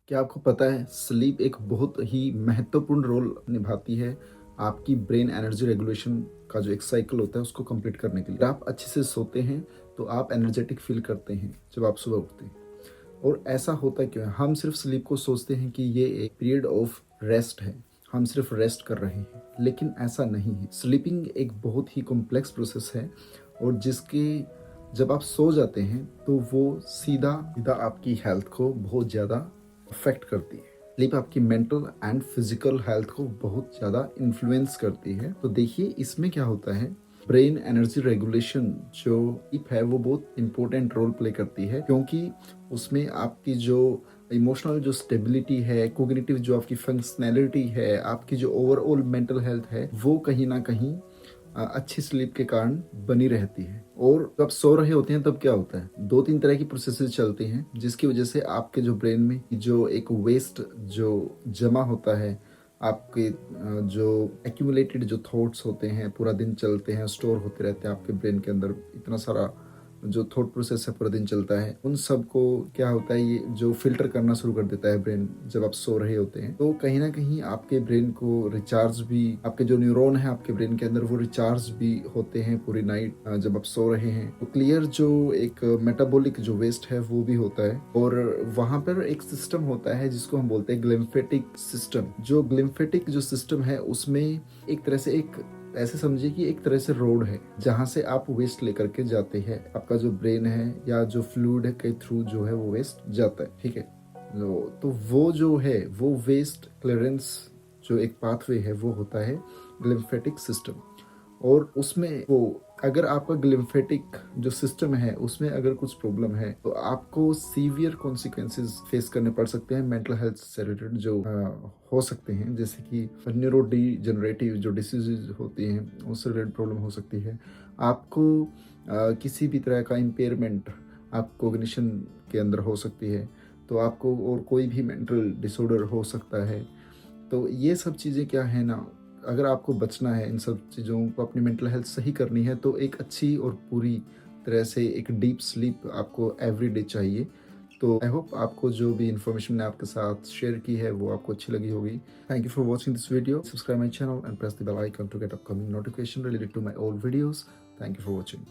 क्या आपको पता है स्लीप एक बहुत ही महत्वपूर्ण रोल निभाती है आपकी ब्रेन एनर्जी रेगुलेशन का जो एक साइकिल होता है उसको कंप्लीट करने के लिए। आप अच्छे से सोते हैं तो आप एनर्जेटिक फील करते हैं जब आप सुबह उठते हैं। और ऐसा होता क्यों है? हम सिर्फ स्लीप को सोचते हैं कि ये एक पीरियड ऑफ रेस्ट है, हम सिर्फ रेस्ट कर रहे हैं, लेकिन ऐसा नहीं है। स्लीपिंग एक बहुत ही कॉम्प्लेक्स प्रोसेस है और जिसके जब आप सो जाते हैं तो वो सीधा सीधा आपकी हेल्थ को बहुत ज़्यादा अफेक्ट करती है। स्लीप आपकी मेंटल एंड फिजिकल हेल्थ को बहुत ज़्यादा इन्फ्लुएंस करती है। तो देखिए इसमें क्या होता है, ब्रेन एनर्जी रेगुलेशन जो स्लीप है वो बहुत इंपॉर्टेंट रोल प्ले करती है, क्योंकि उसमें आपकी जो इमोशनल जो स्टेबिलिटी है, कोग्निटिव जो आपकी फंक्शनैलिटी है, आपकी जो ओवरऑल मेंटल हेल्थ है, वो कहीं ना कहीं अच्छी स्लीप के कारण बनी रहती है। और जब सो रहे होते हैं तब क्या होता है, दो तीन तरह की प्रोसेसेस चलती हैं जिसकी वजह से आपके जो ब्रेन में जो एक वेस्ट जो जमा होता है, आपके जो एक्यूमुलेटेड जो थॉट्स होते हैं पूरा दिन चलते हैं, स्टोर होते रहते हैं आपके ब्रेन के अंदर, इतना सारा जो थॉट प्रोसेस है पूरा दिन चलता है, उन सब को क्या होता है ये जो फिल्टर करना शुरू कर देता है ब्रेन जब आप सो रहे होते हैं। तो कहीं ना कहीं आपके ब्रेन को रिचार्ज भी, आपके जो न्यूरॉन है आपके ब्रेन के अंदर वो रिचार्ज भी होते हैं पूरी नाइट जब आप सो रहे हैं। तो क्लियर जो एक मेटाबॉलिक जो वेस्ट है वो भी होता है। और वहां पर एक सिस्टम होता है जिसको हम बोलते हैं ग्लिम्फेटिक सिस्टम। जो ग्लिम्फेटिक जो सिस्टम है उसमें एक तरह से एक ऐसे समझिए कि एक तरह से रोड है जहां से आप वेस्ट लेकर के जाते हैं, आपका जो ब्रेन है या जो फ्लूइड के थ्रू जो है वो वेस्ट जाता है, ठीक है। तो वो जो है वो वेस्ट क्लियरेंस जो एक पाथवे है वो होता है ग्लिम्फेटिक सिस्टम। और उसमें वो अगर आपका ग्लिम्फेटिक जो सिस्टम है उसमें अगर कुछ प्रॉब्लम है तो आपको सीवियर कॉन्सिक्वेंसेस फेस करने पड़ सकते हैं, मेंटल हेल्थ से रिलेटेड जो हो सकते हैं, जैसे कि न्यूरो डिजेनरेटिव जो डिसीजेज होती हैं उससे रिलेटेड प्रॉब्लम हो सकती है। आपको किसी भी तरह का इम्पेयरमेंट आप कोग्निशन के अंदर हो सकती है, तो आपको और कोई भी मेंटल डिसऑर्डर हो सकता है। तो ये सब चीज़ें क्या है ना, अगर आपको बचना है इन सब चीज़ों को, अपनी मेंटल हेल्थ सही करनी है, तो एक अच्छी और पूरी तरह से एक डीप स्लीप आपको एवरी डे चाहिए। तो आई होप आपको जो भी इन्फॉर्मेशन मैंने आपके साथ शेयर की है वो आपको अच्छी लगी होगी। Thank you for watching this video. Subscribe my channel and press the bell icon to get upcoming notification related to my old videos. Thank you for watching.